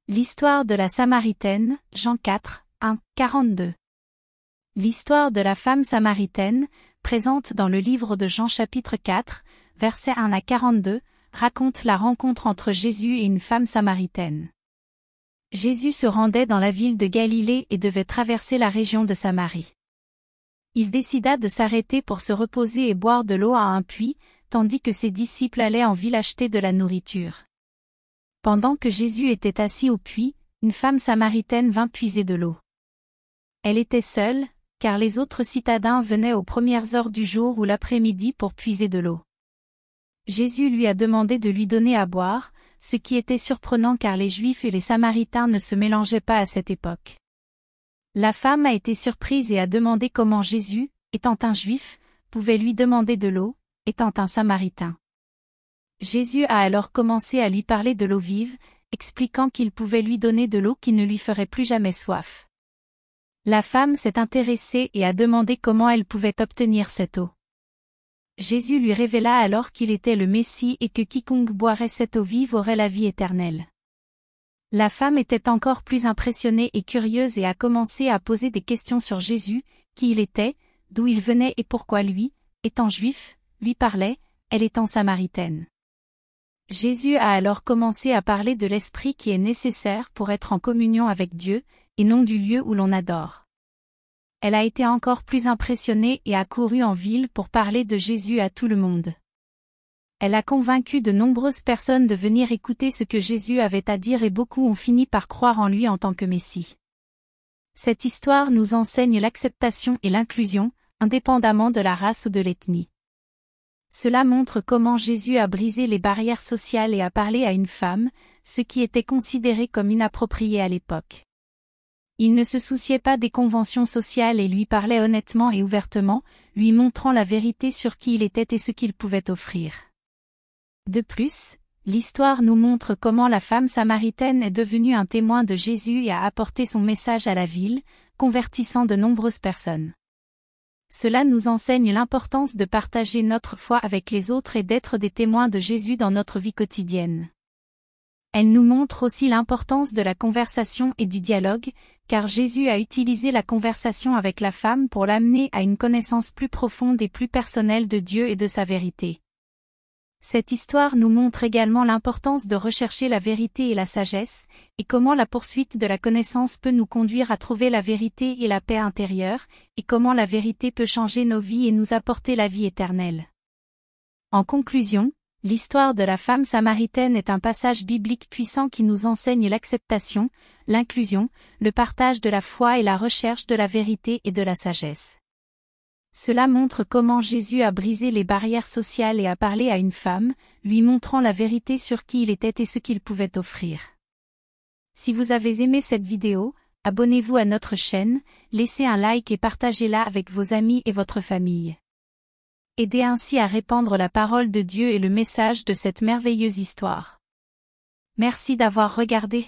L'histoire de la Samaritaine, Jean 4, 1, 42. L'histoire de la femme samaritaine, présente dans le livre de Jean chapitre 4, versets 1 à 42, raconte la rencontre entre Jésus et une femme samaritaine. Jésus se rendait dans la ville de Galilée et devait traverser la région de Samarie. Il décida de s'arrêter pour se reposer et boire de l'eau à un puits, tandis que ses disciples allaient en ville acheter de la nourriture. Pendant que Jésus était assis au puits, une femme samaritaine vint puiser de l'eau. Elle était seule, car les autres citadins venaient aux premières heures du jour ou l'après-midi pour puiser de l'eau. Jésus lui a demandé de lui donner à boire, ce qui était surprenant car les Juifs et les Samaritains ne se mélangeaient pas à cette époque. La femme a été surprise et a demandé comment Jésus, étant un Juif, pouvait lui demander de l'eau, étant un Samaritain. Jésus a alors commencé à lui parler de l'eau vive, expliquant qu'il pouvait lui donner de l'eau qui ne lui ferait plus jamais soif. La femme s'est intéressée et a demandé comment elle pouvait obtenir cette eau. Jésus lui révéla alors qu'il était le Messie et que quiconque boirait cette eau vive aurait la vie éternelle. La femme était encore plus impressionnée et curieuse et a commencé à poser des questions sur Jésus, qui il était, d'où il venait et pourquoi lui, étant juif, lui parlait, elle étant samaritaine. Jésus a alors commencé à parler de l'esprit qui est nécessaire pour être en communion avec Dieu, et non du lieu où l'on adore. Elle a été encore plus impressionnée et a couru en ville pour parler de Jésus à tout le monde. Elle a convaincu de nombreuses personnes de venir écouter ce que Jésus avait à dire et beaucoup ont fini par croire en lui en tant que Messie. Cette histoire nous enseigne l'acceptation et l'inclusion, indépendamment de la race ou de l'ethnie. Cela montre comment Jésus a brisé les barrières sociales et a parlé à une femme, ce qui était considéré comme inapproprié à l'époque. Il ne se souciait pas des conventions sociales et lui parlait honnêtement et ouvertement, lui montrant la vérité sur qui il était et ce qu'il pouvait offrir. De plus, l'histoire nous montre comment la femme samaritaine est devenue un témoin de Jésus et a apporté son message à la ville, convertissant de nombreuses personnes. Cela nous enseigne l'importance de partager notre foi avec les autres et d'être des témoins de Jésus dans notre vie quotidienne. Elle nous montre aussi l'importance de la conversation et du dialogue, car Jésus a utilisé la conversation avec la femme pour l'amener à une connaissance plus profonde et plus personnelle de Dieu et de sa vérité. Cette histoire nous montre également l'importance de rechercher la vérité et la sagesse, et comment la poursuite de la connaissance peut nous conduire à trouver la vérité et la paix intérieure, et comment la vérité peut changer nos vies et nous apporter la vie éternelle. En conclusion, l'histoire de la femme samaritaine est un passage biblique puissant qui nous enseigne l'acceptation, l'inclusion, le partage de la foi et la recherche de la vérité et de la sagesse. Cela montre comment Jésus a brisé les barrières sociales et a parlé à une femme, lui montrant la vérité sur qui il était et ce qu'il pouvait offrir. Si vous avez aimé cette vidéo, abonnez-vous à notre chaîne, laissez un like et partagez-la avec vos amis et votre famille. Aidez ainsi à répandre la parole de Dieu et le message de cette merveilleuse histoire. Merci d'avoir regardé.